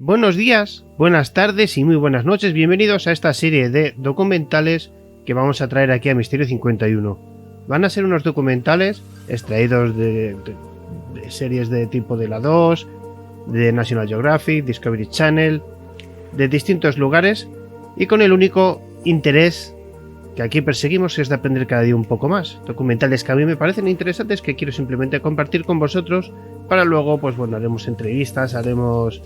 Buenos días, buenas tardes y muy buenas noches. Bienvenidos a esta serie de documentales que vamos a traer aquí a Misterio 51. Van a ser unos documentales extraídos de series de tipo de la 2, de National Geographic, Discovery Channel, de distintos lugares y con el único interés que aquí perseguimos, que es de aprender cada día un poco más. Documentales que a mí me parecen interesantes, que quiero simplemente compartir con vosotros para luego, pues bueno, haremos entrevistas, haremos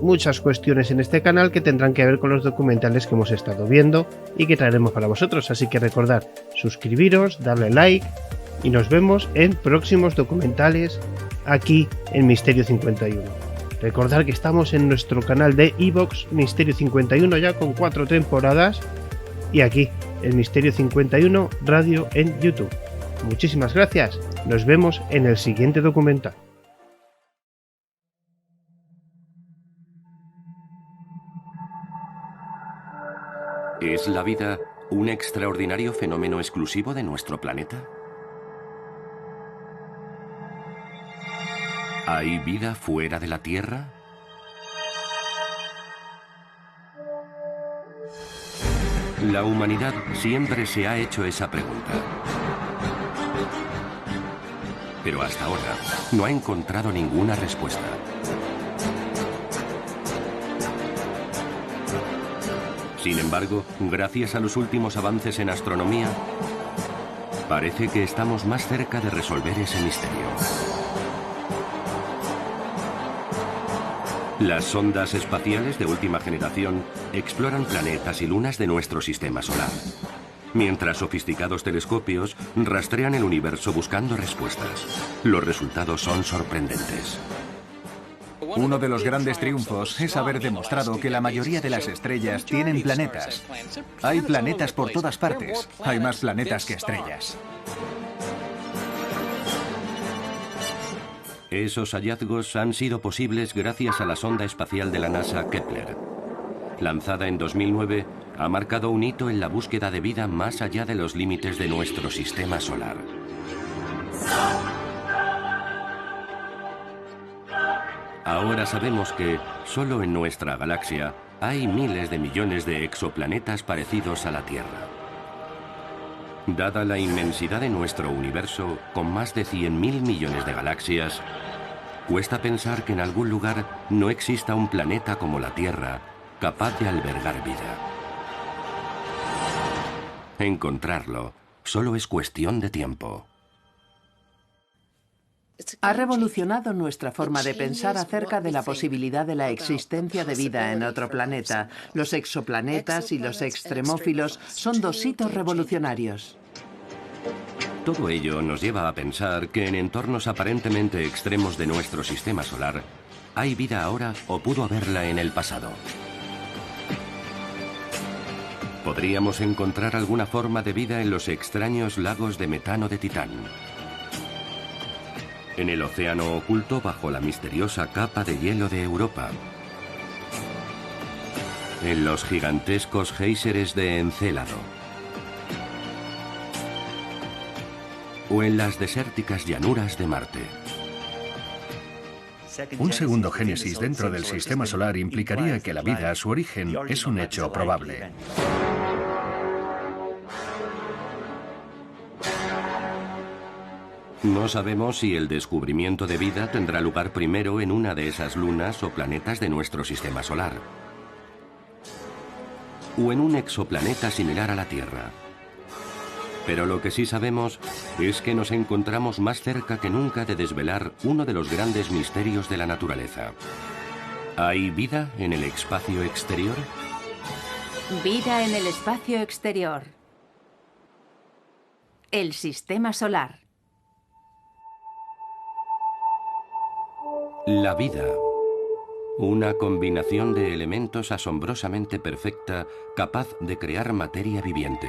muchas cuestiones en este canal que tendrán que ver con los documentales que hemos estado viendo y que traeremos para vosotros. Así que recordad, suscribiros, darle like y nos vemos en próximos documentales aquí en Misterio 51. Recordad que estamos en nuestro canal de iVoox Misterio 51 ya con 4 temporadas y aquí en Misterio 51 Radio en YouTube. Muchísimas gracias, nos vemos en el siguiente documental. ¿Es la vida un extraordinario fenómeno exclusivo de nuestro planeta? ¿Hay vida fuera de la Tierra? La humanidad siempre se ha hecho esa pregunta. Pero hasta ahora no ha encontrado ninguna respuesta. Sin embargo, gracias a los últimos avances en astronomía, parece que estamos más cerca de resolver ese misterio. Las sondas espaciales de última generación exploran planetas y lunas de nuestro sistema solar, mientras sofisticados telescopios rastrean el universo buscando respuestas. Los resultados son sorprendentes. Uno de los grandes triunfos es haber demostrado que la mayoría de las estrellas tienen planetas. Hay planetas por todas partes. Hay más planetas que estrellas. Esos hallazgos han sido posibles gracias a la sonda espacial de la NASA Kepler. Lanzada en 2009, ha marcado un hito en la búsqueda de vida más allá de los límites de nuestro sistema solar. Ahora sabemos que, solo en nuestra galaxia, hay miles de millones de exoplanetas parecidos a la Tierra. Dada la inmensidad de nuestro universo, con más de 100.000 millones de galaxias, cuesta pensar que en algún lugar no exista un planeta como la Tierra, capaz de albergar vida. Encontrarlo solo es cuestión de tiempo. Ha revolucionado nuestra forma de pensar acerca de la posibilidad de la existencia de vida en otro planeta. Los exoplanetas y los extremófilos son dos hitos revolucionarios. Todo ello nos lleva a pensar que en entornos aparentemente extremos de nuestro sistema solar hay vida ahora o pudo haberla en el pasado. ¿Podríamos encontrar alguna forma de vida en los extraños lagos de metano de Titán? En el océano oculto bajo la misteriosa capa de hielo de Europa. En los gigantescos géiseres de Encélado. O en las desérticas llanuras de Marte. Un segundo génesis dentro del sistema solar implicaría que la vida, su origen, es un hecho probable. No sabemos si el descubrimiento de vida tendrá lugar primero en una de esas lunas o planetas de nuestro sistema solar, o en un exoplaneta similar a la Tierra. Pero lo que sí sabemos es que nos encontramos más cerca que nunca de desvelar uno de los grandes misterios de la naturaleza. ¿Hay vida en el espacio exterior? Vida en el espacio exterior. El sistema solar. La vida. Una combinación de elementos asombrosamente perfecta, capaz de crear materia viviente.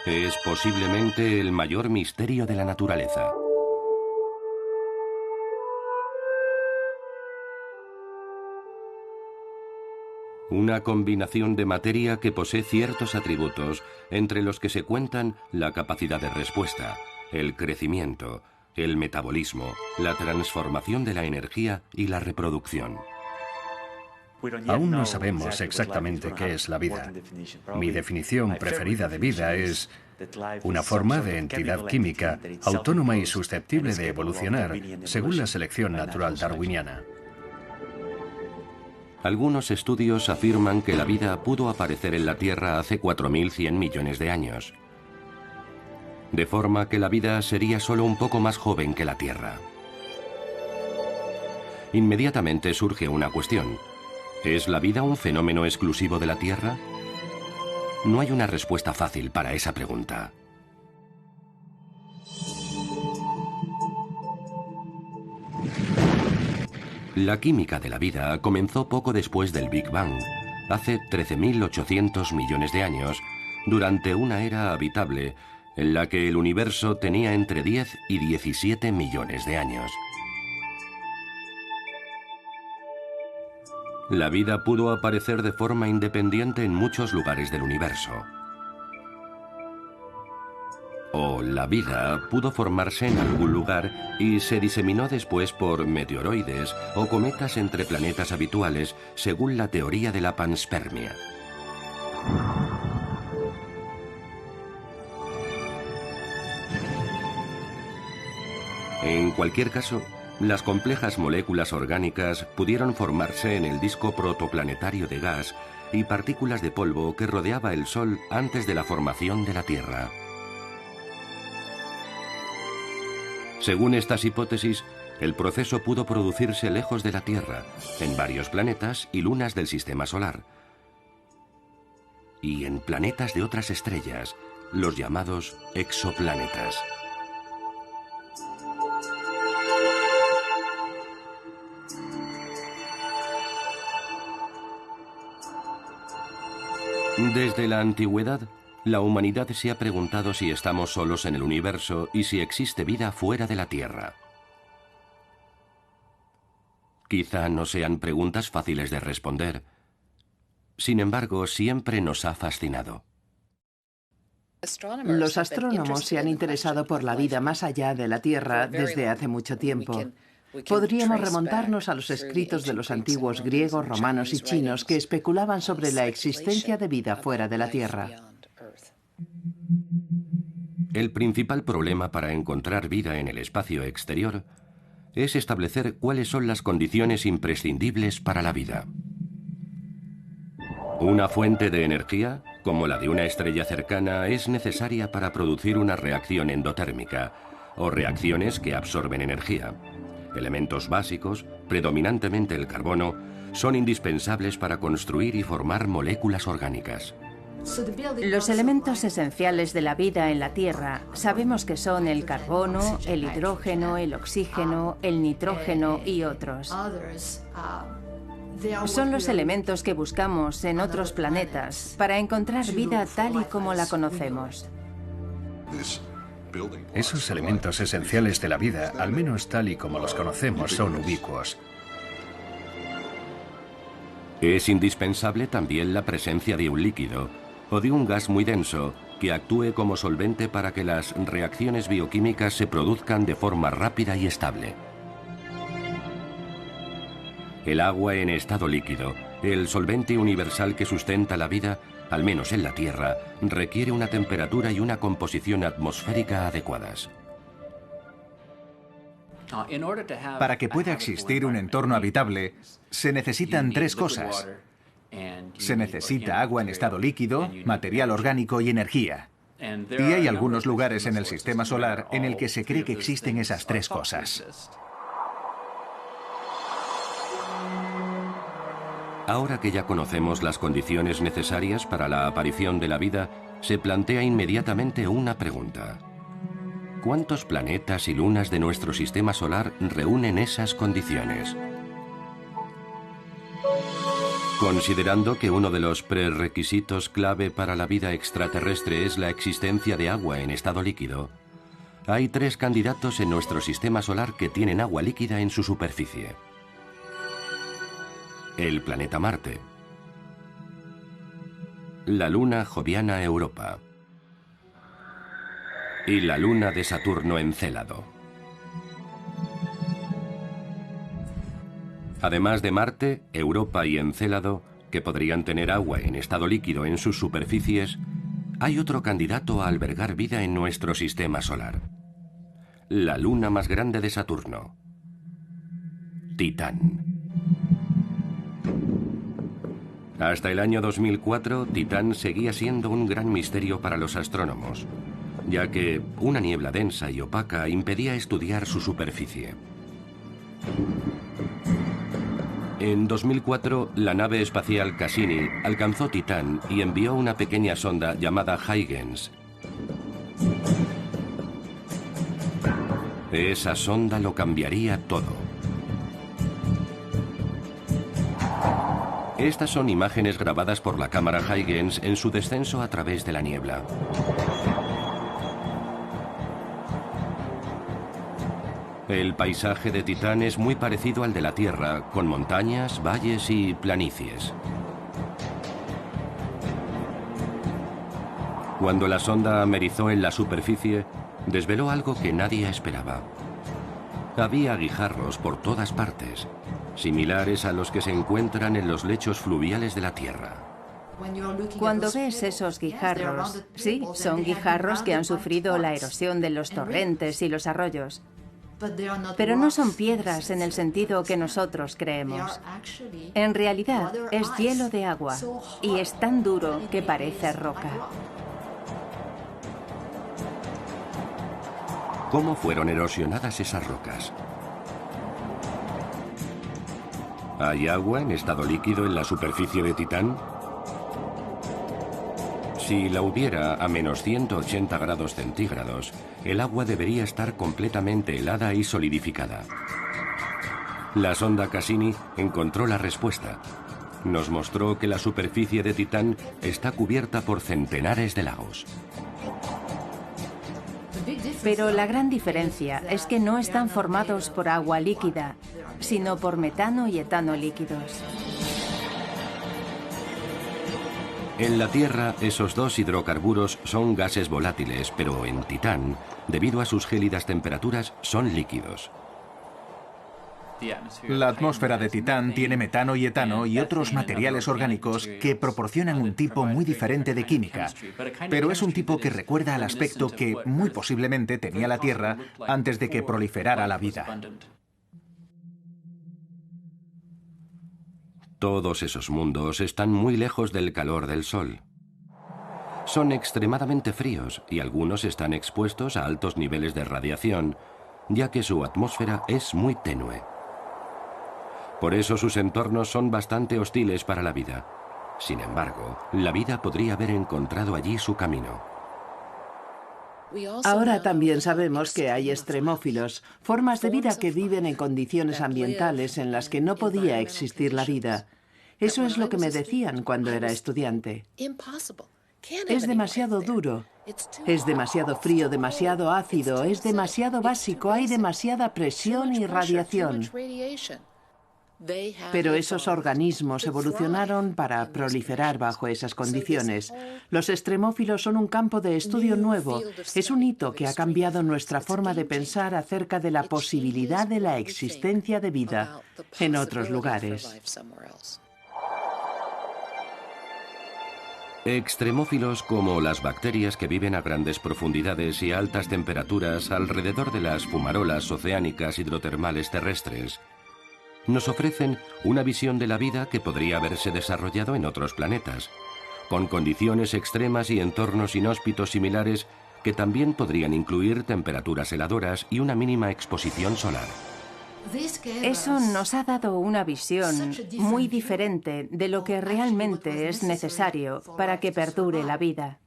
Es posiblemente el mayor misterio de la naturaleza. Una combinación de materia que posee ciertos atributos, entre los que se cuentan la capacidad de respuesta, el crecimiento, el metabolismo, la transformación de la energía y la reproducción. Aún no sabemos exactamente qué es la vida. Mi definición preferida de vida es una forma de entidad química autónoma y susceptible de evolucionar según la selección natural darwiniana. Algunos estudios afirman que la vida pudo aparecer en la Tierra hace 4.100 millones de años, de forma que la vida sería solo un poco más joven que la Tierra. Inmediatamente surge una cuestión. ¿Es la vida un fenómeno exclusivo de la Tierra? No hay una respuesta fácil para esa pregunta. La química de la vida comenzó poco después del Big Bang, hace 13.800 millones de años, durante una era habitable en la que el universo tenía entre 10 y 17 millones de años. La vida pudo aparecer de forma independiente en muchos lugares del universo. O la vida pudo formarse en algún lugar y se diseminó después por meteoroides o cometas entre planetas habituales, según la teoría de la panspermia. En cualquier caso, las complejas moléculas orgánicas pudieron formarse en el disco protoplanetario de gas y partículas de polvo que rodeaba el Sol antes de la formación de la Tierra. Según estas hipótesis, el proceso pudo producirse lejos de la Tierra, en varios planetas y lunas del Sistema Solar, y en planetas de otras estrellas, los llamados exoplanetas. Desde la antigüedad, la humanidad se ha preguntado si estamos solos en el universo y si existe vida fuera de la Tierra. Quizá no sean preguntas fáciles de responder. Sin embargo, siempre nos ha fascinado. Los astrónomos se han interesado por la vida más allá de la Tierra desde hace mucho tiempo. Podríamos remontarnos a los escritos de los antiguos griegos, romanos y chinos que especulaban sobre la existencia de vida fuera de la Tierra. El principal problema para encontrar vida en el espacio exterior es establecer cuáles son las condiciones imprescindibles para la vida. Una fuente de energía, como la de una estrella cercana, es necesaria para producir una reacción endotérmica, o reacciones que absorben energía. Elementos básicos, predominantemente el carbono, son indispensables para construir y formar moléculas orgánicas. Los elementos esenciales de la vida en la Tierra sabemos que son el carbono, el hidrógeno, el oxígeno, el nitrógeno y otros. Son los elementos que buscamos en otros planetas para encontrar vida tal y como la conocemos. Esos elementos esenciales de la vida, al menos tal y como los conocemos, son ubicuos. Es indispensable también la presencia de un líquido o de un gas muy denso que actúe como solvente para que las reacciones bioquímicas se produzcan de forma rápida y estable. El agua en estado líquido, el solvente universal que sustenta la vida, al menos en la Tierra, requiere una temperatura y una composición atmosférica adecuadas. Para que pueda existir un entorno habitable, se necesitan tres cosas. Se necesita agua en estado líquido, material orgánico y energía. Y hay algunos lugares en el Sistema Solar en el que se cree que existen esas tres cosas. Ahora que ya conocemos las condiciones necesarias para la aparición de la vida, se plantea inmediatamente una pregunta. ¿Cuántos planetas y lunas de nuestro sistema solar reúnen esas condiciones? Considerando que uno de los prerequisitos clave para la vida extraterrestre es la existencia de agua en estado líquido, hay tres candidatos en nuestro sistema solar que tienen agua líquida en su superficie. El planeta Marte, la luna joviana Europa y la luna de Saturno Encélado. Además de Marte, Europa y Encélado, que podrían tener agua en estado líquido en sus superficies, hay otro candidato a albergar vida en nuestro sistema solar. La luna más grande de Saturno, Titán. Hasta el año 2004, Titán seguía siendo un gran misterio para los astrónomos, ya que una niebla densa y opaca impedía estudiar su superficie. En 2004, la nave espacial Cassini alcanzó Titán y envió una pequeña sonda llamada Huygens. Esa sonda lo cambiaría todo. Estas son imágenes grabadas por la cámara Huygens en su descenso a través de la niebla. El paisaje de Titán es muy parecido al de la Tierra, con montañas, valles y planicies. Cuando la sonda amerizó en la superficie, desveló algo que nadie esperaba. Había guijarros por todas partes, similares a los que se encuentran en los lechos fluviales de la Tierra. Cuando ves esos guijarros, sí, son guijarros que han sufrido la erosión de los torrentes y los arroyos. Pero no son piedras en el sentido que nosotros creemos. En realidad es hielo de agua y es tan duro que parece roca. ¿Cómo fueron erosionadas esas rocas? ¿Hay agua en estado líquido en la superficie de Titán? Si la hubiera a menos 180 grados centígrados, el agua debería estar completamente helada y solidificada. La sonda Cassini encontró la respuesta. Nos mostró que la superficie de Titán está cubierta por centenares de lagos. Pero la gran diferencia es que no están formados por agua líquida, sino por metano y etano líquidos. En la Tierra, esos dos hidrocarburos son gases volátiles, pero en Titán, debido a sus gélidas temperaturas, son líquidos. La atmósfera de Titán tiene metano y etano y otros materiales orgánicos que proporcionan un tipo muy diferente de química, pero es un tipo que recuerda al aspecto que muy posiblemente tenía la Tierra antes de que proliferara la vida. Todos esos mundos están muy lejos del calor del Sol. Son extremadamente fríos y algunos están expuestos a altos niveles de radiación, ya que su atmósfera es muy tenue. Por eso sus entornos son bastante hostiles para la vida. Sin embargo, la vida podría haber encontrado allí su camino. Ahora también sabemos que hay extremófilos, formas de vida que viven en condiciones ambientales en las que no podía existir la vida. Eso es lo que me decían cuando era estudiante. Es demasiado duro, es demasiado frío, demasiado ácido, es demasiado básico, hay demasiada presión y radiación. Pero esos organismos evolucionaron para proliferar bajo esas condiciones. Los extremófilos son un campo de estudio nuevo. Es un hito que ha cambiado nuestra forma de pensar acerca de la posibilidad de la existencia de vida en otros lugares. Extremófilos como las bacterias que viven a grandes profundidades y a altas temperaturas alrededor de las fumarolas oceánicas hidrotermales terrestres nos ofrecen una visión de la vida que podría haberse desarrollado en otros planetas, con condiciones extremas y entornos inhóspitos similares que también podrían incluir temperaturas heladoras y una mínima exposición solar. Eso nos ha dado una visión muy diferente de lo que realmente es necesario para que perdure la vida.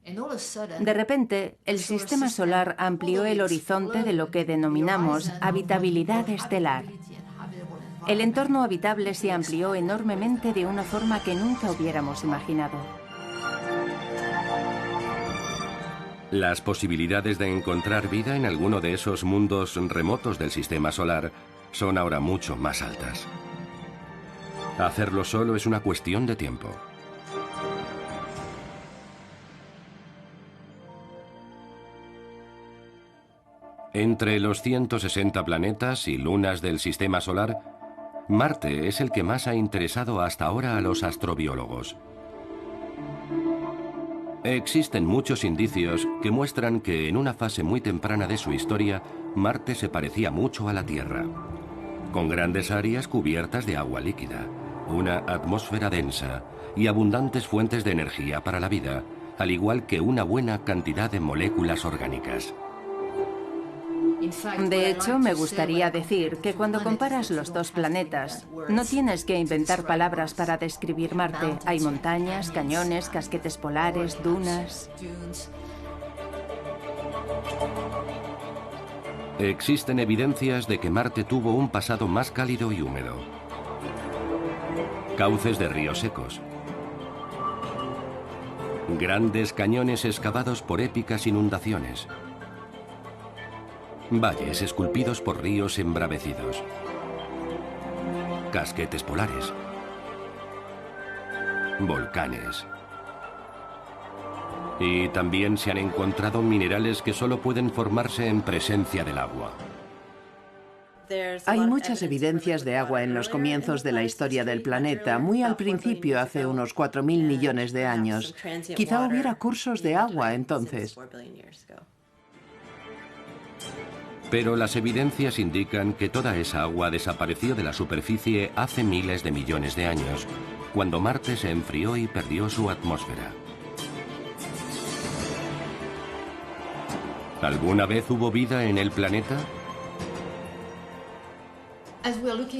De repente, el sistema solar amplió el horizonte de lo que denominamos habitabilidad estelar. El entorno habitable se amplió enormemente de una forma que nunca hubiéramos imaginado. Las posibilidades de encontrar vida en alguno de esos mundos remotos del sistema solar son ahora mucho más altas. Hacerlo solo es una cuestión de tiempo. Entre los 160 planetas y lunas del sistema solar, Marte es el que más ha interesado hasta ahora a los astrobiólogos. Existen muchos indicios que muestran que en una fase muy temprana de su historia, Marte se parecía mucho a la Tierra, con grandes áreas cubiertas de agua líquida, una atmósfera densa y abundantes fuentes de energía para la vida, al igual que una buena cantidad de moléculas orgánicas. De hecho, me gustaría decir que cuando comparas los dos planetas, no tienes que inventar palabras para describir Marte. Hay montañas, cañones, casquetes polares, dunas. Existen evidencias de que Marte tuvo un pasado más cálido y húmedo. Cauces de ríos secos. Grandes cañones excavados por épicas inundaciones. Valles esculpidos por ríos embravecidos. Casquetes polares. Volcanes. Y también se han encontrado minerales que solo pueden formarse en presencia del agua. Hay muchas evidencias de agua en los comienzos de la historia del planeta, muy al principio, hace unos 4.000 millones de años. Quizá hubiera cursos de agua entonces. Pero las evidencias indican que toda esa agua desapareció de la superficie hace miles de millones de años, cuando Marte se enfrió y perdió su atmósfera. ¿Alguna vez hubo vida en el planeta?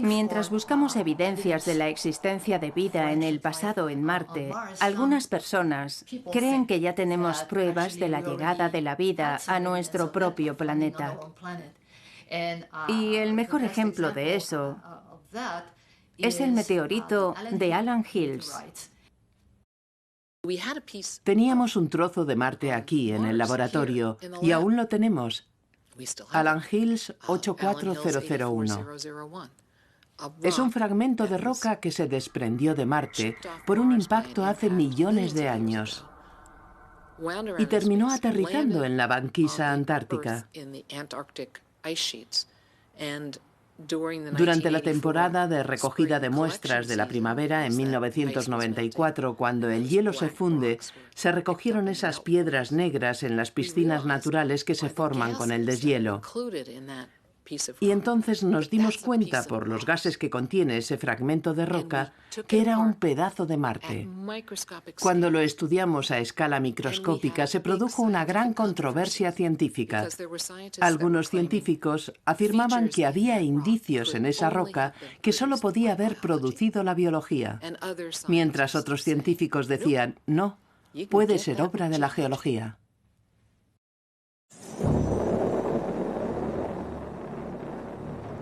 Mientras buscamos evidencias de la existencia de vida en el pasado en Marte, algunas personas creen que ya tenemos pruebas de la llegada de la vida a nuestro propio planeta. Y el mejor ejemplo de eso es el meteorito de Allan Hills. Teníamos un trozo de Marte aquí en el laboratorio y aún lo tenemos. Allan Hills 84001. Es un fragmento de roca que se desprendió de Marte por un impacto hace millones de años y terminó aterrizando en la banquisa antártica. Durante la temporada de recogida de muestras de la primavera en 1994, cuando el hielo se funde, se recogieron esas piedras negras en las piscinas naturales que se forman con el deshielo. Y entonces nos dimos cuenta, por los gases que contiene ese fragmento de roca, que era un pedazo de Marte. Cuando lo estudiamos a escala microscópica, se produjo una gran controversia científica. Algunos científicos afirmaban que había indicios en esa roca que solo podía haber producido la biología, mientras otros científicos decían, no, puede ser obra de la geología.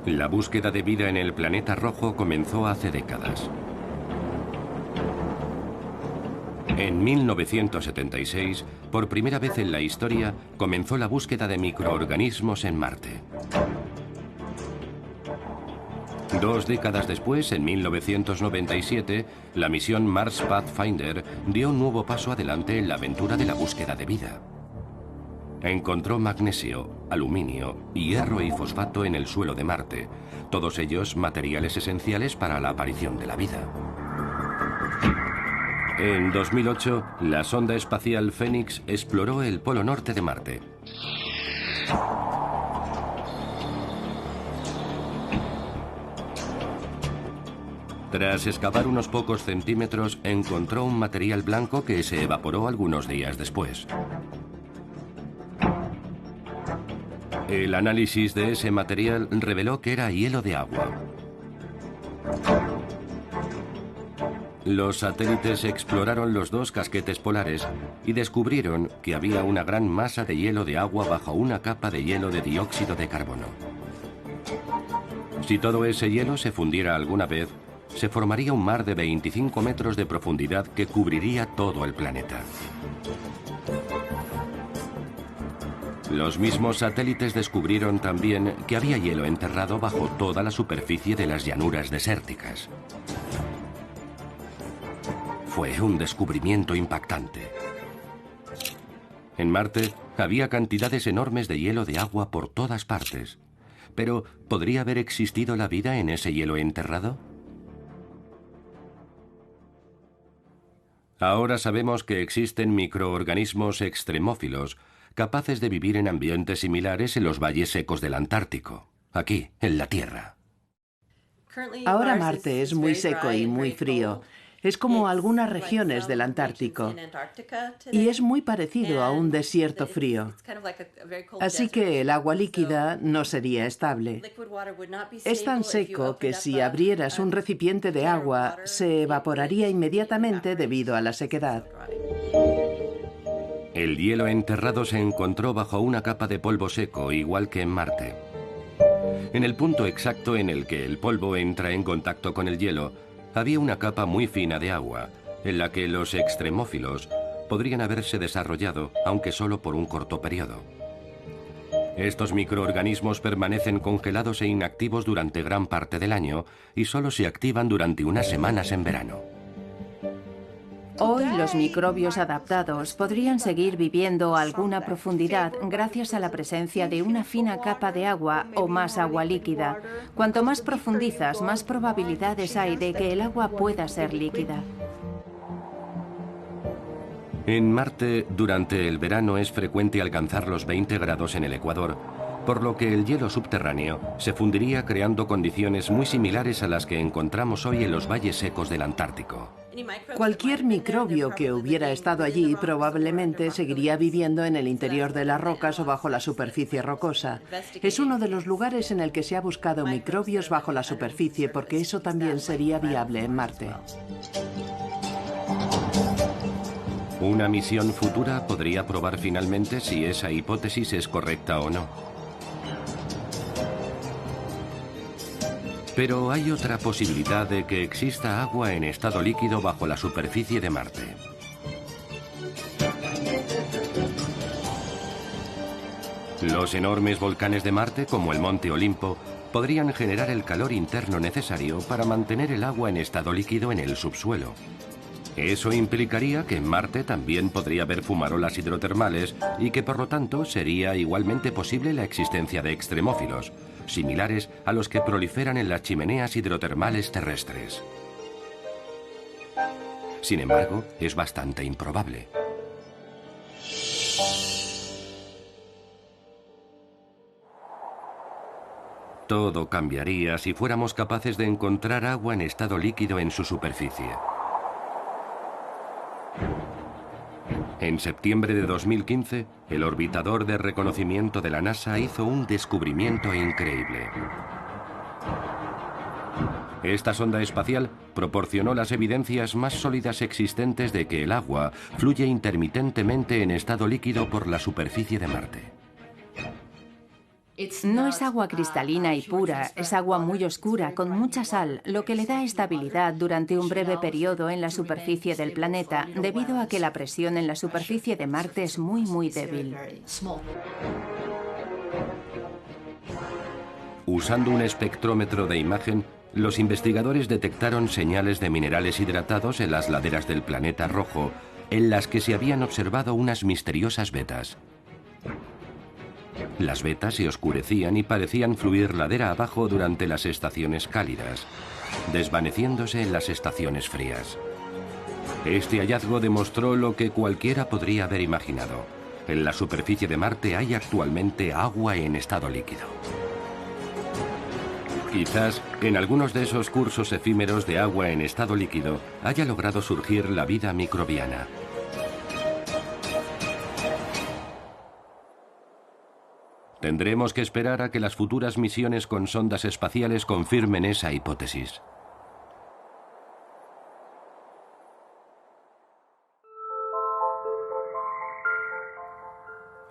La búsqueda de vida en el planeta rojo comenzó hace décadas. En 1976, por primera vez en la historia, comenzó la búsqueda de microorganismos en Marte. 2 décadas después, en 1997, la misión Mars Pathfinder dio un nuevo paso adelante en la aventura de la búsqueda de vida. Encontró magnesio, aluminio, hierro y fosfato en el suelo de Marte, todos ellos materiales esenciales para la aparición de la vida. En 2008, la sonda espacial Phoenix exploró el polo norte de Marte. Tras excavar unos pocos centímetros, encontró un material blanco que se evaporó algunos días después. El análisis de ese material reveló que era hielo de agua. Los satélites exploraron los 2 casquetes polares y descubrieron que había una gran masa de hielo de agua bajo una capa de hielo de dióxido de carbono. Si todo ese hielo se fundiera alguna vez, se formaría un mar de 25 metros de profundidad que cubriría todo el planeta. Los mismos satélites descubrieron también que había hielo enterrado bajo toda la superficie de las llanuras desérticas. Fue un descubrimiento impactante. En Marte había cantidades enormes de hielo de agua por todas partes, Pero, ¿podría haber existido la vida en ese hielo enterrado? Ahora sabemos que existen microorganismos extremófilos capaces de vivir en ambientes similares en los valles secos del Antártico, aquí, en la Tierra. Ahora Marte es muy seco y muy frío. Es como algunas regiones del Antártico. Y es muy parecido a un desierto frío. Así que el agua líquida no sería estable. Es tan seco que si abrieras un recipiente de agua, se evaporaría inmediatamente debido a la sequedad. El hielo enterrado se encontró bajo una capa de polvo seco, igual que en Marte. En el punto exacto en el que el polvo entra en contacto con el hielo, había una capa muy fina de agua, en la que los extremófilos podrían haberse desarrollado, aunque solo por un corto periodo. Estos microorganismos permanecen congelados e inactivos durante gran parte del año y solo se activan durante unas semanas en verano. Hoy los microbios adaptados podrían seguir viviendo a alguna profundidad gracias a la presencia de una fina capa de agua o más agua líquida. Cuanto más profundizas, más probabilidades hay de que el agua pueda ser líquida. En Marte, durante el verano es frecuente alcanzar los 20 grados en el ecuador, por lo que el hielo subterráneo se fundiría creando condiciones muy similares a las que encontramos hoy en los valles secos del Antártico. Cualquier microbio que hubiera estado allí probablemente seguiría viviendo en el interior de las rocas o bajo la superficie rocosa. Es uno de los lugares en el que se ha buscado microbios bajo la superficie porque eso también sería viable en Marte. Una misión futura podría probar finalmente si esa hipótesis es correcta o no. Pero hay otra posibilidad de que exista agua en estado líquido bajo la superficie de Marte. Los enormes volcanes de Marte, como el Monte Olimpo, podrían generar el calor interno necesario para mantener el agua en estado líquido en el subsuelo. Eso implicaría que en Marte también podría haber fumarolas hidrotermales y que por lo tanto sería igualmente posible la existencia de extremófilos, similares a los que proliferan en las chimeneas hidrotermales terrestres. Sin embargo, es bastante improbable. Todo cambiaría si fuéramos capaces de encontrar agua en estado líquido en su superficie. En septiembre de 2015, el orbitador de reconocimiento de la NASA hizo un descubrimiento increíble. Esta sonda espacial proporcionó las evidencias más sólidas existentes de que el agua fluye intermitentemente en estado líquido por la superficie de Marte. No es agua cristalina y pura, es agua muy oscura, con mucha sal, lo que le da estabilidad durante un breve periodo en la superficie del planeta, debido a que la presión en la superficie de Marte es muy débil. Usando un espectrómetro de imagen, los investigadores detectaron señales de minerales hidratados en las laderas del planeta rojo, en las que se habían observado unas misteriosas vetas. Las vetas se oscurecían y parecían fluir ladera abajo durante las estaciones cálidas, desvaneciéndose en las estaciones frías. Este hallazgo demostró lo que cualquiera podría haber imaginado. En la superficie de Marte hay actualmente agua en estado líquido. Quizás en algunos de esos cursos efímeros de agua en estado líquido haya logrado surgir la vida microbiana. Tendremos que esperar a que las futuras misiones con sondas espaciales confirmen esa hipótesis.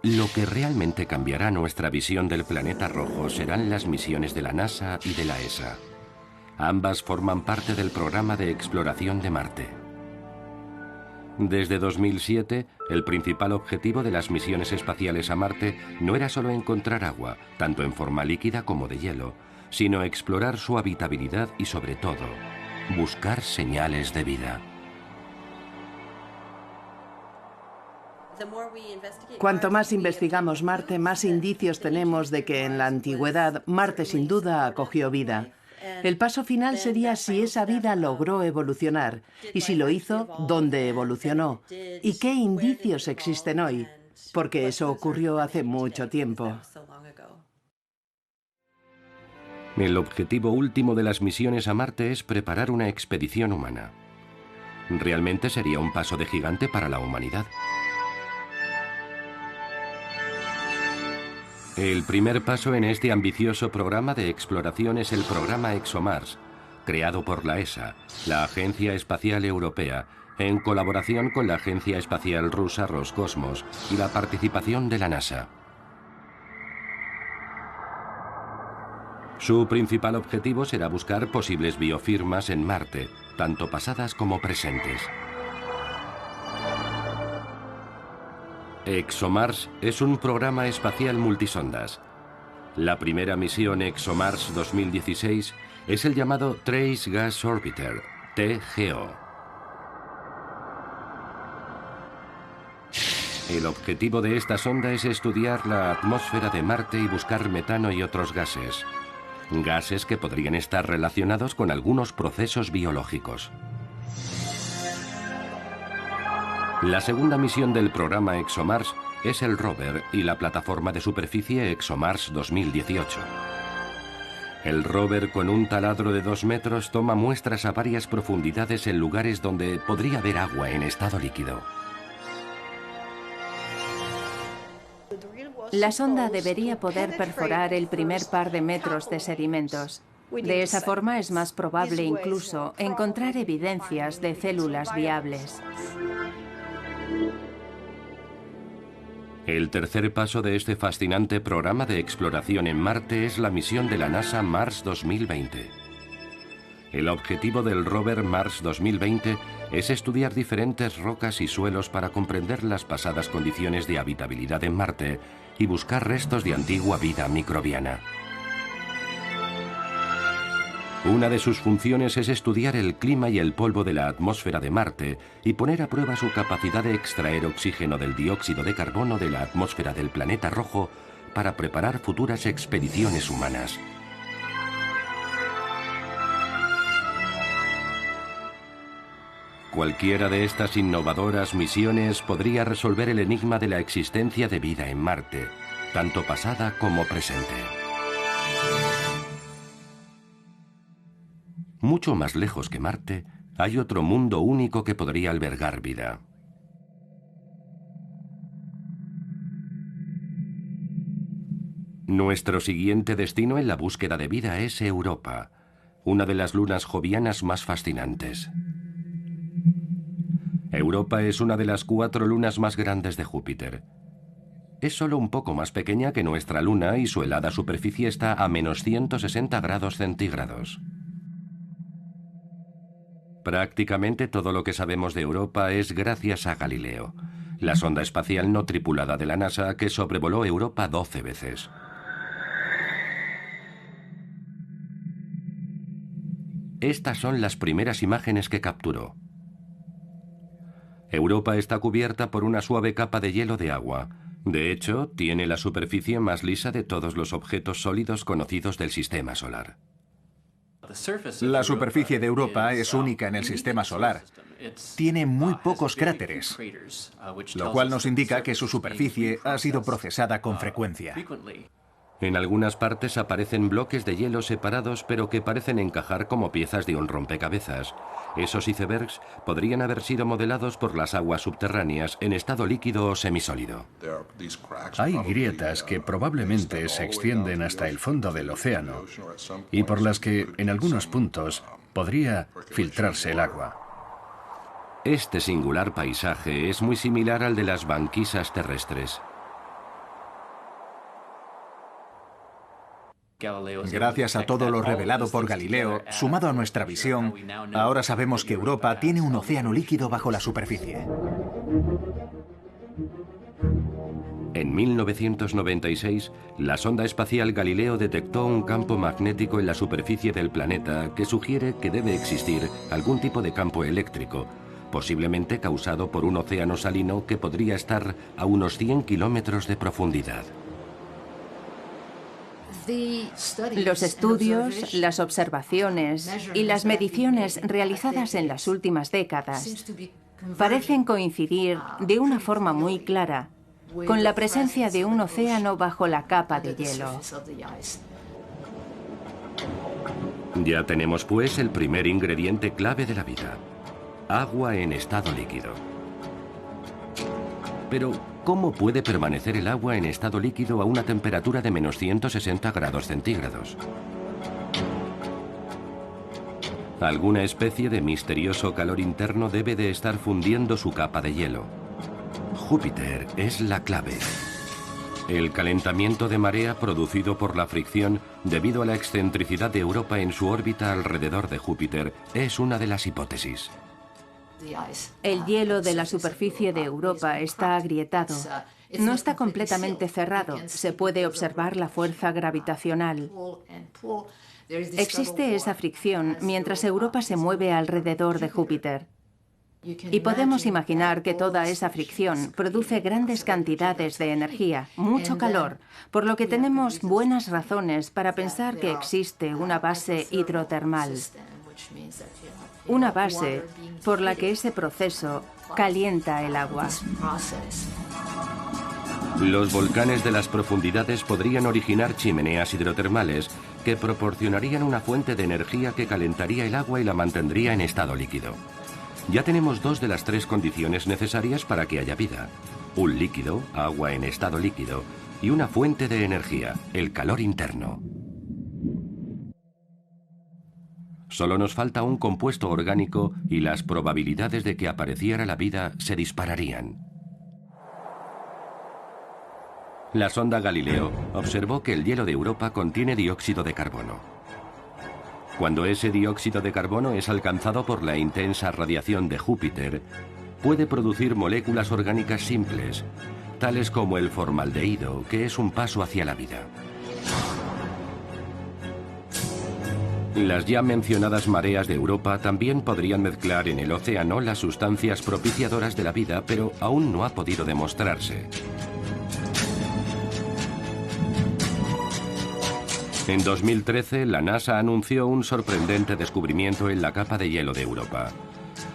Lo que realmente cambiará nuestra visión del planeta rojo serán las misiones de la NASA y de la ESA. Ambas forman parte del programa de exploración de Marte. Desde 2007, el principal objetivo de las misiones espaciales a Marte no era solo encontrar agua, tanto en forma líquida como de hielo, sino explorar su habitabilidad y, sobre todo, buscar señales de vida. Cuanto más investigamos Marte, más indicios tenemos de que en la antigüedad Marte sin duda acogió vida. El paso final sería si esa vida logró evolucionar, y si lo hizo, ¿dónde evolucionó? ¿Y qué indicios existen hoy? Porque eso ocurrió hace mucho tiempo. El objetivo último de las misiones a Marte es preparar una expedición humana. Realmente sería un paso de gigante para la humanidad. El primer paso en este ambicioso programa de exploración es el programa ExoMars, creado por la ESA, la Agencia Espacial Europea, en colaboración con la Agencia Espacial Rusa Roscosmos y la participación de la NASA. Su principal objetivo será buscar posibles biofirmas en Marte, tanto pasadas como presentes. ExoMars es un programa espacial multisondas. La primera misión ExoMars 2016 es el llamado Trace Gas Orbiter, TGO. El objetivo de esta sonda es estudiar la atmósfera de Marte y buscar metano y otros gases. Gases que podrían estar relacionados con algunos procesos biológicos. La segunda misión del programa ExoMars es el rover y la plataforma de superficie ExoMars 2018. El rover, con un taladro de 2 metros, toma muestras a varias profundidades en lugares donde podría haber agua en estado líquido. La sonda debería poder perforar el primer par de metros de sedimentos. De esa forma es más probable incluso encontrar evidencias de células viables. El tercer paso de este fascinante programa de exploración en Marte es la misión de la NASA Mars 2020. El objetivo del rover Mars 2020 es estudiar diferentes rocas y suelos para comprender las pasadas condiciones de habitabilidad en Marte y buscar restos de antigua vida microbiana. Una de sus funciones es estudiar el clima y el polvo de la atmósfera de Marte y poner a prueba su capacidad de extraer oxígeno del dióxido de carbono de la atmósfera del planeta rojo para preparar futuras expediciones humanas. Cualquiera de estas innovadoras misiones podría resolver el enigma de la existencia de vida en Marte, tanto pasada como presente. Mucho más lejos que Marte, hay otro mundo único que podría albergar vida. Nuestro siguiente destino en la búsqueda de vida es Europa, una de las lunas jovianas más fascinantes. Europa es una de las 4 lunas más grandes de Júpiter. Es solo un poco más pequeña que nuestra luna y su helada superficie está a menos 160 grados centígrados. Prácticamente todo lo que sabemos de Europa es gracias a Galileo, la sonda espacial no tripulada de la NASA que sobrevoló Europa 12 veces. Estas son las primeras imágenes que capturó. Europa está cubierta por una suave capa de hielo de agua. De hecho, tiene la superficie más lisa de todos los objetos sólidos conocidos del sistema solar. La superficie de Europa es única en el sistema solar. Tiene muy pocos cráteres, lo cual nos indica que su superficie ha sido procesada con frecuencia. En algunas partes aparecen bloques de hielo separados pero que parecen encajar como piezas de un rompecabezas. Esos icebergs podrían haber sido modelados por las aguas subterráneas en estado líquido o semisólido. Hay grietas que probablemente se extienden hasta el fondo del océano y por las que, en algunos puntos, podría filtrarse el agua. Este singular paisaje es muy similar al de las banquisas terrestres. Gracias a todo lo revelado por Galileo, sumado a nuestra visión, ahora sabemos que Europa tiene un océano líquido bajo la superficie. En 1996, la sonda espacial Galileo detectó un campo magnético en la superficie del planeta que sugiere que debe existir algún tipo de campo eléctrico, posiblemente causado por un océano salino que podría estar a unos 100 kilómetros de profundidad. Los estudios, las observaciones y las mediciones realizadas en las últimas décadas parecen coincidir de una forma muy clara con la presencia de un océano bajo la capa de hielo. Ya tenemos pues el primer ingrediente clave de la vida: agua en estado líquido. Pero, ¿cómo puede permanecer el agua en estado líquido a una temperatura de menos 160 grados centígrados? Alguna especie de misterioso calor interno debe de estar fundiendo su capa de hielo. Júpiter es la clave. El calentamiento de marea producido por la fricción debido a la excentricidad de Europa en su órbita alrededor de Júpiter es una de las hipótesis. El hielo de la superficie de Europa está agrietado. No está completamente cerrado. Se puede observar la fuerza gravitacional. Existe esa fricción mientras Europa se mueve alrededor de Júpiter. Y podemos imaginar que toda esa fricción produce grandes cantidades de energía, mucho calor, por lo que tenemos buenas razones para pensar que existe una base hidrotermal. Una base por la que ese proceso calienta el agua. Los volcanes de las profundidades podrían originar chimeneas hidrotermales que proporcionarían una fuente de energía que calentaría el agua y la mantendría en estado líquido. Ya tenemos dos de las tres condiciones necesarias para que haya vida: un líquido, agua en estado líquido, y una fuente de energía, el calor interno. Solo nos falta un compuesto orgánico y las probabilidades de que apareciera la vida se dispararían. La sonda Galileo observó que el hielo de Europa contiene dióxido de carbono. Cuando ese dióxido de carbono es alcanzado por la intensa radiación de Júpiter, puede producir moléculas orgánicas simples, tales como el formaldehído, que es un paso hacia la vida. Las ya mencionadas mareas de Europa también podrían mezclar en el océano las sustancias propiciadoras de la vida, pero aún no ha podido demostrarse. En 2013, la NASA anunció un sorprendente descubrimiento en la capa de hielo de Europa.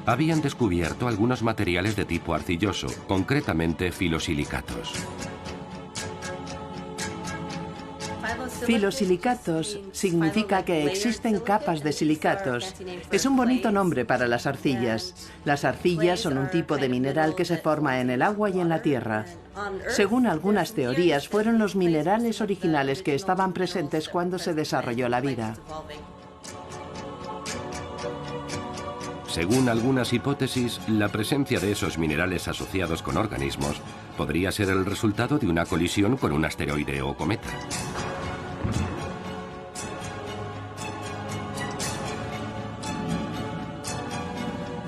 Habían descubierto algunos materiales de tipo arcilloso, concretamente filosilicatos. Filosilicatos significa que existen capas de silicatos. Es un bonito nombre para las arcillas. Las arcillas son un tipo de mineral que se forma en el agua y en la tierra. Según algunas teorías, fueron los minerales originales que estaban presentes cuando se desarrolló la vida. Según algunas hipótesis, la presencia de esos minerales asociados con organismos podría ser el resultado de una colisión con un asteroide o cometa.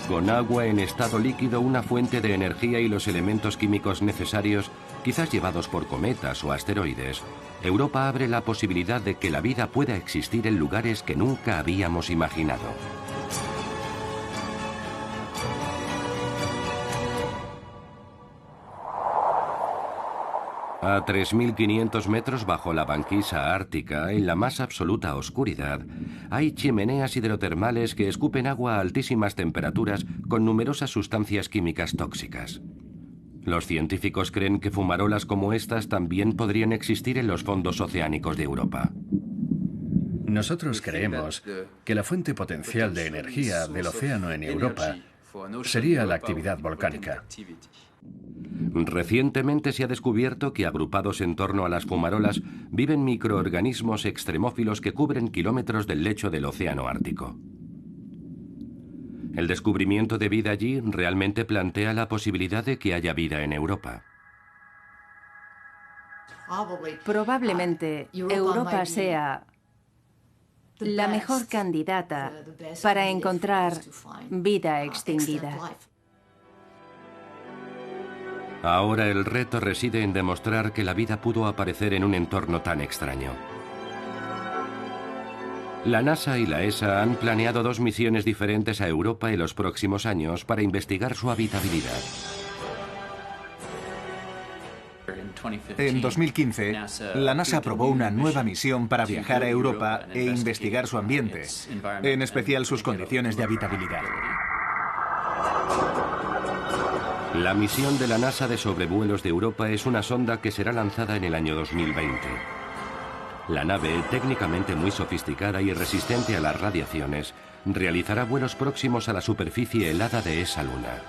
Con agua en estado líquido, una fuente de energía y los elementos químicos necesarios, quizás llevados por cometas o asteroides, Europa abre la posibilidad de que la vida pueda existir en lugares que nunca habíamos imaginado. A 3.500 metros bajo la banquisa ártica, en la más absoluta oscuridad, hay chimeneas hidrotermales que escupen agua a altísimas temperaturas con numerosas sustancias químicas tóxicas. Los científicos creen que fumarolas como estas también podrían existir en los fondos oceánicos de Europa. Nosotros creemos que la fuente potencial de energía del océano en Europa sería la actividad volcánica. Recientemente se ha descubierto que agrupados en torno a las fumarolas viven microorganismos extremófilos que cubren kilómetros del lecho del océano Ártico. El descubrimiento de vida allí realmente plantea la posibilidad de que haya vida en Europa. Probablemente Europa sea la mejor candidata para encontrar vida extinguida. Ahora el reto reside en demostrar que la vida pudo aparecer en un entorno tan extraño. La NASA y la ESA han planeado 2 misiones diferentes a Europa en los próximos años para investigar su habitabilidad. En 2015, la NASA aprobó una nueva misión para viajar a Europa e investigar su ambiente, en especial sus condiciones de habitabilidad. La misión de la NASA de sobrevuelos de Europa es una sonda que será lanzada en el año 2020. La nave, técnicamente muy sofisticada y resistente a las radiaciones, realizará vuelos próximos a la superficie helada de esa luna.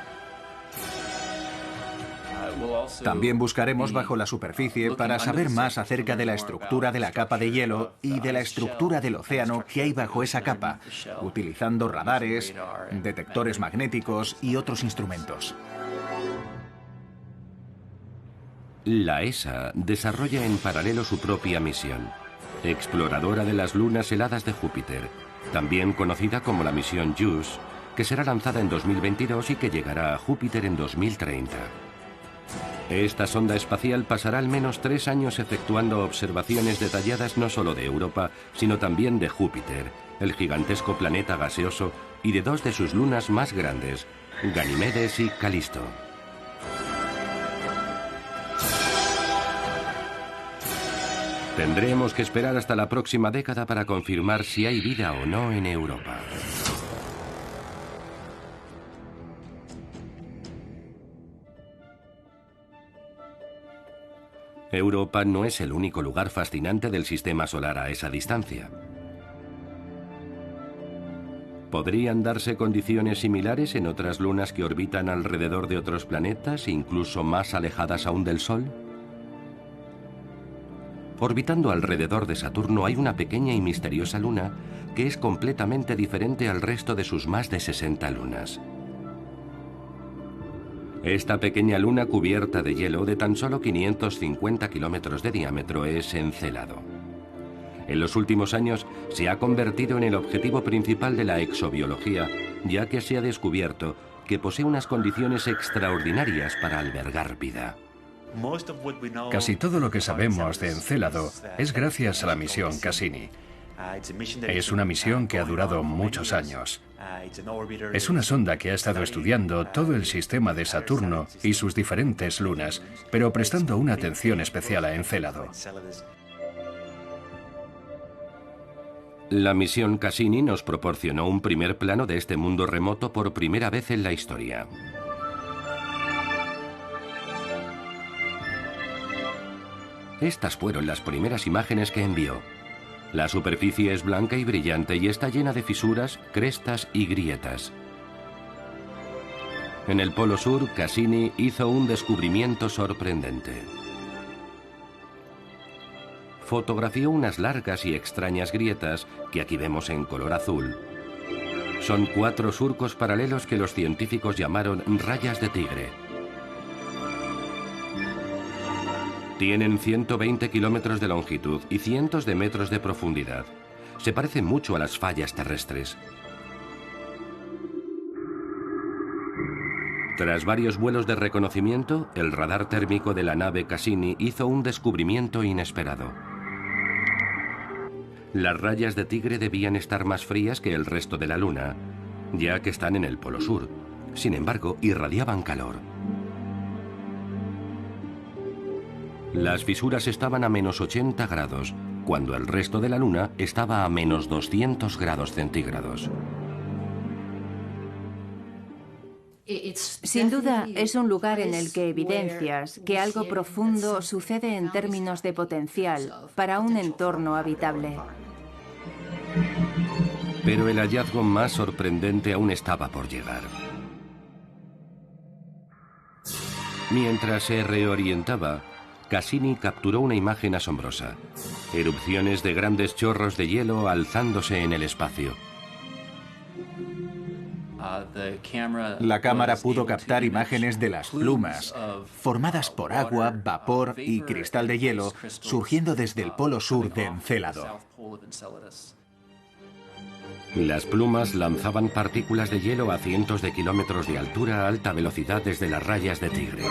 También buscaremos bajo la superficie para saber más acerca de la estructura de la capa de hielo y de la estructura del océano que hay bajo esa capa, utilizando radares, detectores magnéticos y otros instrumentos. La ESA desarrolla en paralelo su propia misión, exploradora de las lunas heladas de Júpiter, también conocida como la misión JUICE, que será lanzada en 2022 y que llegará a Júpiter en 2030. Esta sonda espacial pasará al menos 3 años efectuando observaciones detalladas no solo de Europa, sino también de Júpiter, el gigantesco planeta gaseoso, y de 2 de sus lunas más grandes, Ganimedes y Calisto. Tendremos que esperar hasta la próxima década para confirmar si hay vida o no en Europa. Europa no es el único lugar fascinante del sistema solar a esa distancia. ¿Podrían darse condiciones similares en otras lunas que orbitan alrededor de otros planetas, incluso más alejadas aún del Sol? Orbitando alrededor de Saturno hay una pequeña y misteriosa luna que es completamente diferente al resto de sus más de 60 lunas. Esta pequeña luna cubierta de hielo de tan solo 550 kilómetros de diámetro es Encélado. En los últimos años se ha convertido en el objetivo principal de la exobiología, ya que se ha descubierto que posee unas condiciones extraordinarias para albergar vida. Casi todo lo que sabemos de Encélado es gracias a la misión Cassini. Es una misión que ha durado muchos años. Es una sonda que ha estado estudiando todo el sistema de Saturno y sus diferentes lunas, pero prestando una atención especial a Encélado. La misión Cassini nos proporcionó un primer plano de este mundo remoto por primera vez en la historia. Estas fueron las primeras imágenes que envió. La superficie es blanca y brillante y está llena de fisuras, crestas y grietas. En el Polo Sur, Cassini hizo un descubrimiento sorprendente. Fotografió unas largas y extrañas grietas que aquí vemos en color azul. Son 4 surcos paralelos que los científicos llamaron rayas de tigre. Tienen 120 kilómetros de longitud y cientos de metros de profundidad. Se parecen mucho a las fallas terrestres. Tras varios vuelos de reconocimiento, el radar térmico de la nave Cassini hizo un descubrimiento inesperado. Las rayas de tigre debían estar más frías que el resto de la Luna, ya que están en el Polo Sur. Sin embargo, irradiaban calor. Las fisuras estaban a menos 80 grados, cuando el resto de la Luna estaba a menos 200 grados centígrados. Sin duda, es un lugar en el que evidencias que algo profundo sucede en términos de potencial para un entorno habitable. Pero el hallazgo más sorprendente aún estaba por llegar. Mientras se reorientaba, Cassini capturó una imagen asombrosa. Erupciones de grandes chorros de hielo alzándose en el espacio. La cámara pudo captar imágenes de las plumas, formadas por agua, vapor y cristal de hielo, surgiendo desde el polo sur de Encélado. Las plumas lanzaban partículas de hielo a cientos de kilómetros de altura a alta velocidad desde las rayas de tigre.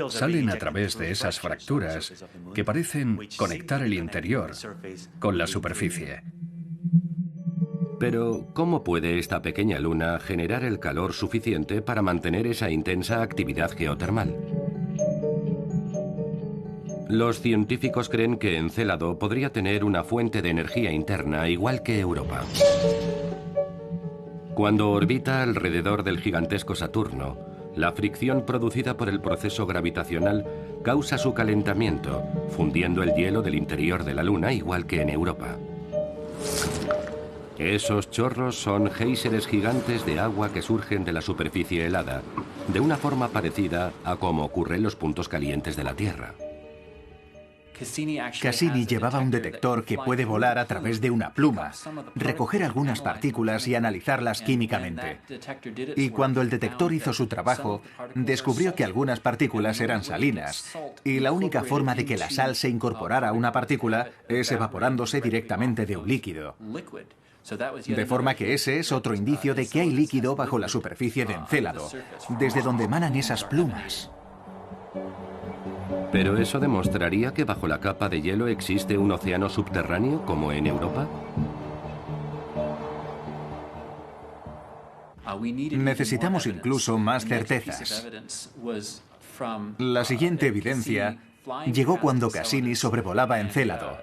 Salen a través de esas fracturas que parecen conectar el interior con la superficie. Pero, ¿cómo puede esta pequeña luna generar el calor suficiente para mantener esa intensa actividad geotermal? Los científicos creen que Encélado podría tener una fuente de energía interna igual que Europa. Cuando orbita alrededor del gigantesco Saturno, la fricción producida por el proceso gravitacional causa su calentamiento, fundiendo el hielo del interior de la Luna igual que en Europa. Esos chorros son géiseres gigantes de agua que surgen de la superficie helada, de una forma parecida a como ocurre en los puntos calientes de la Tierra. Cassini llevaba un detector que puede volar a través de una pluma, recoger algunas partículas y analizarlas químicamente. Y cuando el detector hizo su trabajo, descubrió que algunas partículas eran salinas, y la única forma de que la sal se incorporara a una partícula es evaporándose directamente de un líquido. De forma que ese es otro indicio de que hay líquido bajo la superficie de Encélado, desde donde emanan esas plumas. ¿Pero eso demostraría que bajo la capa de hielo existe un océano subterráneo como en Europa? Necesitamos incluso más certezas. La siguiente evidencia llegó cuando Cassini sobrevolaba Encélado,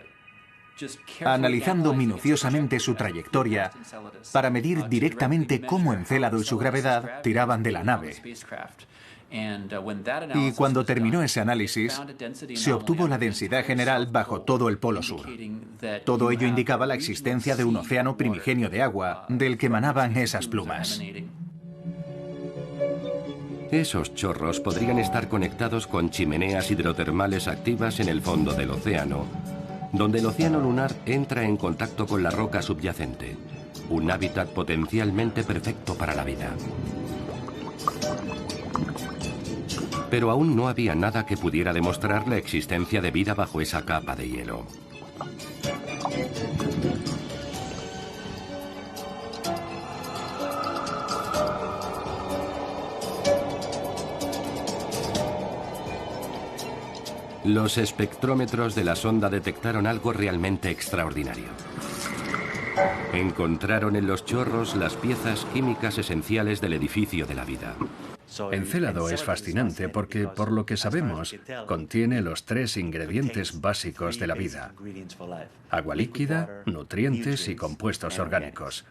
analizando minuciosamente su trayectoria para medir directamente cómo Encélado y su gravedad tiraban de la nave. Y cuando terminó ese análisis, se obtuvo la densidad general bajo todo el Polo Sur. Todo ello indicaba la existencia de un océano primigenio de agua del que emanaban esas plumas. Esos chorros podrían estar conectados con chimeneas hidrotermales activas en el fondo del océano, donde el océano lunar entra en contacto con la roca subyacente, un hábitat potencialmente perfecto para la vida. Pero aún no había nada que pudiera demostrar la existencia de vida bajo esa capa de hielo. Los espectrómetros de la sonda detectaron algo realmente extraordinario. Encontraron en los chorros las piezas químicas esenciales del edificio de la vida. Encélado es fascinante porque, por lo que sabemos, contiene los 3 ingredientes básicos de la vida: agua líquida, nutrientes y compuestos orgánicos.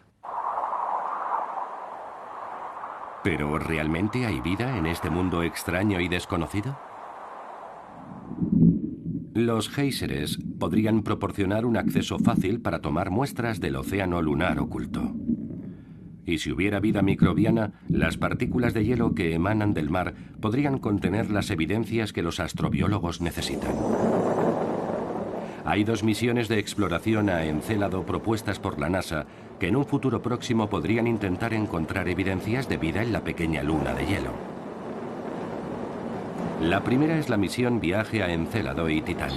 ¿Pero realmente hay vida en este mundo extraño y desconocido? Los géiseres podrían proporcionar un acceso fácil para tomar muestras del océano lunar oculto. Y si hubiera vida microbiana, las partículas de hielo que emanan del mar podrían contener las evidencias que los astrobiólogos necesitan. Hay 2 misiones de exploración a Encélado propuestas por la NASA que en un futuro próximo podrían intentar encontrar evidencias de vida en la pequeña luna de hielo. La primera es la misión Viaje a Encélado y Titán.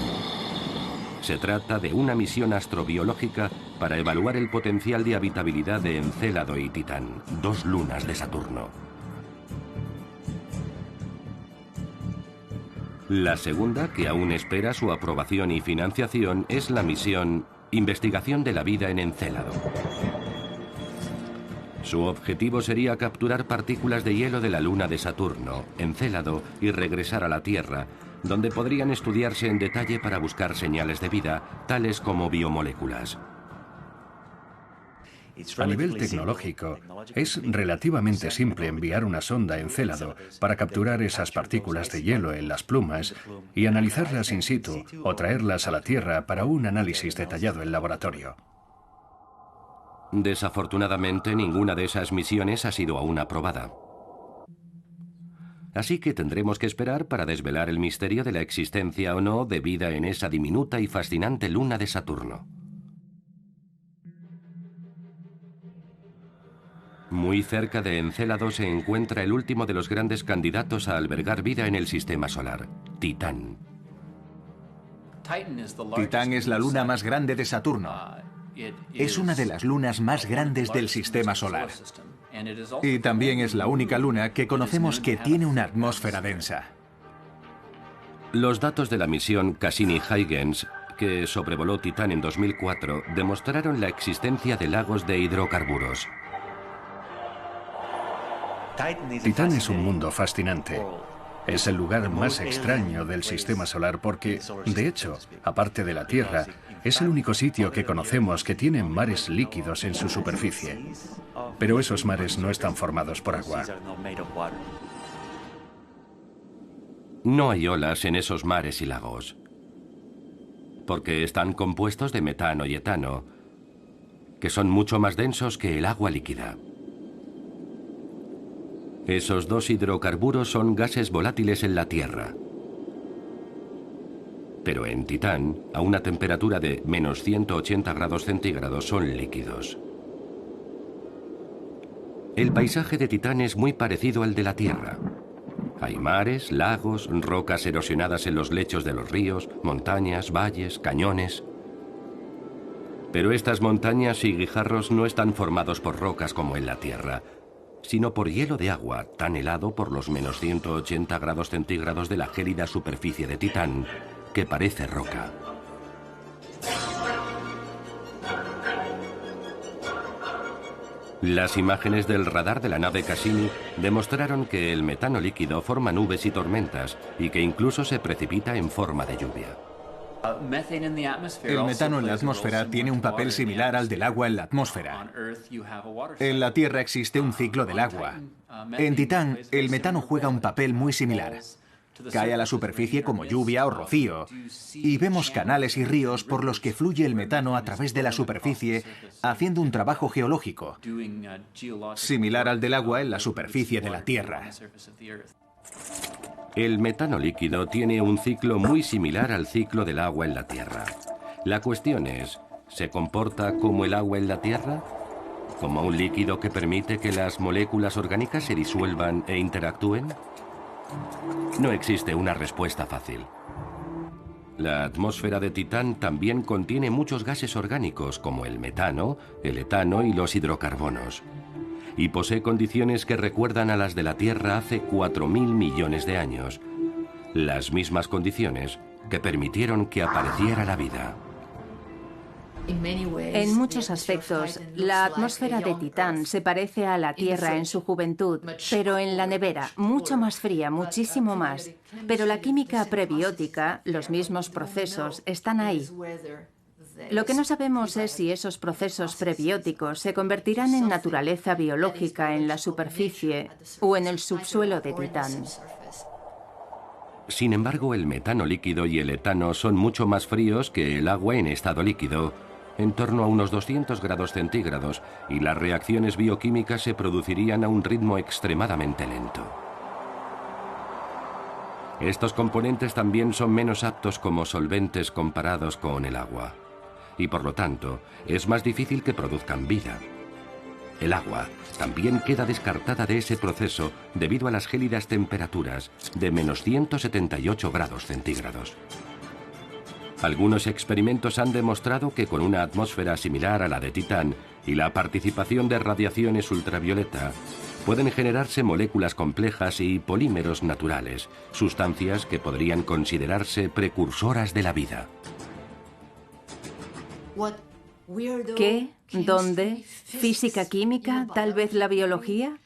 Se trata de una misión astrobiológica para evaluar el potencial de habitabilidad de Encélado y Titán, 2 lunas de Saturno. La segunda, que aún espera su aprobación y financiación, es la misión Investigación de la vida en Encélado. Su objetivo sería capturar partículas de hielo de la luna de Saturno, Encélado, y regresar a la Tierra, donde podrían estudiarse en detalle para buscar señales de vida, tales como biomoléculas. A nivel tecnológico, es relativamente simple enviar una sonda a Encélado para capturar esas partículas de hielo en las plumas y analizarlas in situ o traerlas a la Tierra para un análisis detallado en laboratorio. Desafortunadamente, ninguna de esas misiones ha sido aún aprobada. Así que tendremos que esperar para desvelar el misterio de la existencia o no de vida en esa diminuta y fascinante luna de Saturno. Muy cerca de Encélado se encuentra el último de los grandes candidatos a albergar vida en el sistema solar, Titán. Titán es la luna más grande de Saturno. Es una de las lunas más grandes del sistema solar. Y también es la única luna que conocemos que tiene una atmósfera densa. Los datos de la misión Cassini-Huygens, que sobrevoló Titán en 2004, demostraron la existencia de lagos de hidrocarburos. Titán es un mundo fascinante. Es el lugar más extraño del sistema solar porque, de hecho, aparte de la Tierra, es el único sitio que conocemos que tiene mares líquidos en su superficie. Pero esos mares no están formados por agua. No hay olas en esos mares y lagos, porque están compuestos de metano y etano, que son mucho más densos que el agua líquida. Esos dos hidrocarburos son gases volátiles en la Tierra. Pero en Titán, a una temperatura de menos 180 grados centígrados, son líquidos. El paisaje de Titán es muy parecido al de la Tierra. Hay mares, lagos, rocas erosionadas en los lechos de los ríos, montañas, valles, cañones. Pero estas montañas y guijarros no están formados por rocas como en la Tierra, sino por hielo de agua tan helado por los menos 180 grados centígrados de la gélida superficie de Titán, que parece roca. Las imágenes del radar de la nave Cassini demostraron que el metano líquido forma nubes y tormentas y que incluso se precipita en forma de lluvia. El metano en la atmósfera tiene un papel similar al del agua en la atmósfera. En la Tierra existe un ciclo del agua. En Titán, el metano juega un papel muy similar. Cae a la superficie como lluvia o rocío, y vemos canales y ríos por los que fluye el metano a través de la superficie, haciendo un trabajo geológico, similar al del agua en la superficie de la Tierra. El metano líquido tiene un ciclo muy similar al ciclo del agua en la Tierra. La cuestión es, ¿se comporta como el agua en la Tierra? ¿Como un líquido que permite que las moléculas orgánicas se disuelvan e interactúen? No existe una respuesta fácil. La atmósfera de Titán también contiene muchos gases orgánicos, como el metano, el etano y los hidrocarbonos. Y posee condiciones que recuerdan a las de la Tierra hace 4.000 millones de años. Las mismas condiciones que permitieron que apareciera la vida. En muchos aspectos, la atmósfera de Titán se parece a la Tierra en su juventud, pero en la nevera, mucho más fría, muchísimo más. Pero la química prebiótica, los mismos procesos, están ahí. Lo que no sabemos es si esos procesos prebióticos se convertirán en naturaleza biológica en la superficie o en el subsuelo de Titán. Sin embargo, el metano líquido y el etano son mucho más fríos que el agua en estado líquido, en torno a unos 200 grados centígrados, y las reacciones bioquímicas se producirían a un ritmo extremadamente lento. Estos componentes también son menos aptos como solventes comparados con el agua, y por lo tanto es más difícil que produzcan vida. El agua también queda descartada de ese proceso debido a las gélidas temperaturas de menos 178 grados centígrados. Algunos experimentos han demostrado que con una atmósfera similar a la de Titán y la participación de radiaciones ultravioleta, pueden generarse moléculas complejas y polímeros naturales, sustancias que podrían considerarse precursoras de la vida. ¿Qué? ¿Dónde? ¿Física química? ¿Tal vez la biología?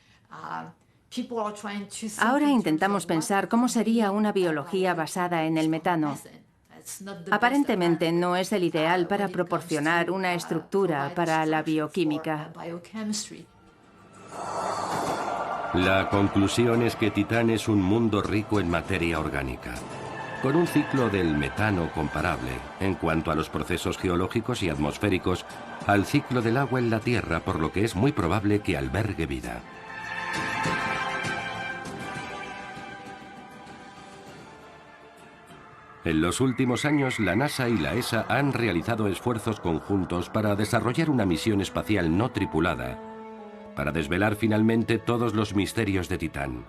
Ahora intentamos pensar cómo sería una biología basada en el metano. Aparentemente no es el ideal para proporcionar una estructura para la bioquímica. La conclusión es que Titán es un mundo rico en materia orgánica, con un ciclo del metano comparable, en cuanto a los procesos geológicos y atmosféricos, al ciclo del agua en la Tierra, por lo que es muy probable que albergue vida. En los últimos años, la NASA y la ESA han realizado esfuerzos conjuntos para desarrollar una misión espacial no tripulada, para desvelar finalmente todos los misterios de Titán.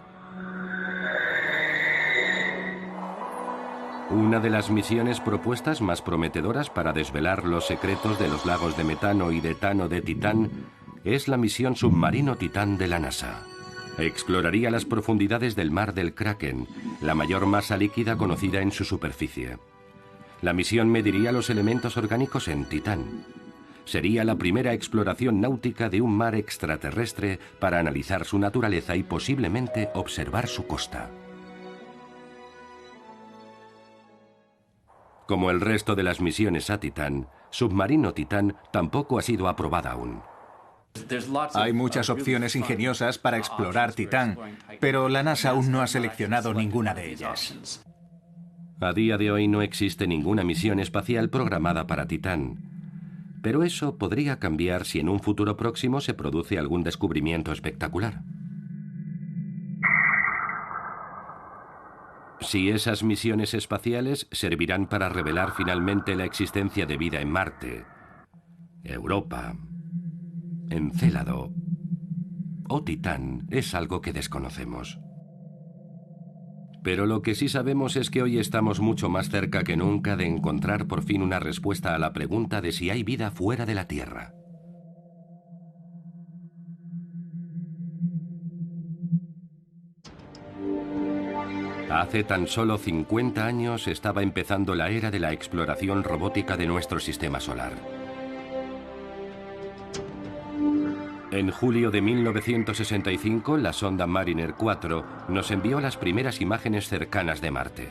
Una de las misiones propuestas más prometedoras para desvelar los secretos de los lagos de metano y de etano de Titán es la misión submarino Titán de la NASA. Exploraría las profundidades del mar del Kraken, la mayor masa líquida conocida en su superficie. La misión mediría los elementos orgánicos en Titán. Sería la primera exploración náutica de un mar extraterrestre para analizar su naturaleza y posiblemente observar su costa. Como el resto de las misiones a Titán, Submarino Titán tampoco ha sido aprobada aún. Hay muchas opciones ingeniosas para explorar Titán, pero la NASA aún no ha seleccionado ninguna de ellas. A día de hoy no existe ninguna misión espacial programada para Titán, pero eso podría cambiar si en un futuro próximo se produce algún descubrimiento espectacular. Si esas misiones espaciales servirán para revelar finalmente la existencia de vida en Marte, Europa, Encélado o Titán, es algo que desconocemos. Pero lo que sí sabemos es que hoy estamos mucho más cerca que nunca de encontrar por fin una respuesta a la pregunta de si hay vida fuera de la Tierra. Hace tan solo 50 años estaba empezando la era de la exploración robótica de nuestro sistema solar. En julio de 1965, la sonda Mariner 4 nos envió las primeras imágenes cercanas de Marte.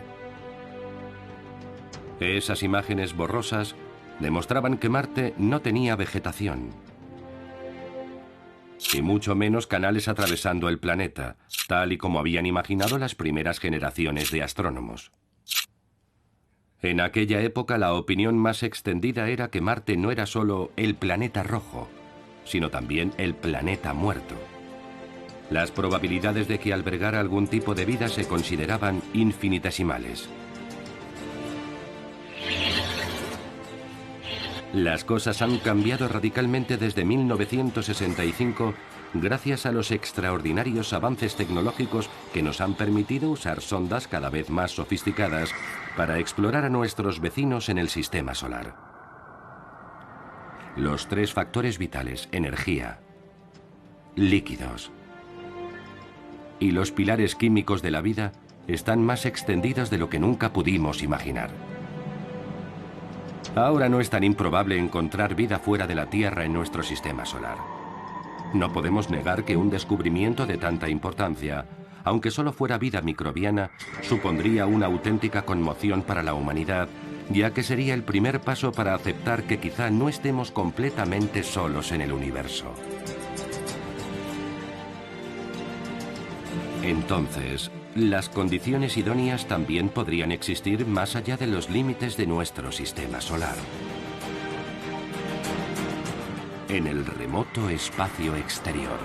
Esas imágenes borrosas demostraban que Marte no tenía vegetación, y mucho menos canales atravesando el planeta, tal y como habían imaginado las primeras generaciones de astrónomos. En aquella época, la opinión más extendida era que Marte no era solo el planeta rojo, sino también el planeta muerto. Las probabilidades de que albergara algún tipo de vida se consideraban infinitesimales. Las cosas han cambiado radicalmente desde 1965 gracias a los extraordinarios avances tecnológicos que nos han permitido usar sondas cada vez más sofisticadas para explorar a nuestros vecinos en el sistema solar. Los tres factores vitales, energía, líquidos y los pilares químicos de la vida, están más extendidos de lo que nunca pudimos imaginar. Ahora no es tan improbable encontrar vida fuera de la Tierra en nuestro sistema solar. No podemos negar que un descubrimiento de tanta importancia, aunque solo fuera vida microbiana, supondría una auténtica conmoción para la humanidad, ya que sería el primer paso para aceptar que quizá no estemos completamente solos en el universo. Entonces, las condiciones idóneas también podrían existir más allá de los límites de nuestro sistema solar. En el remoto espacio exterior.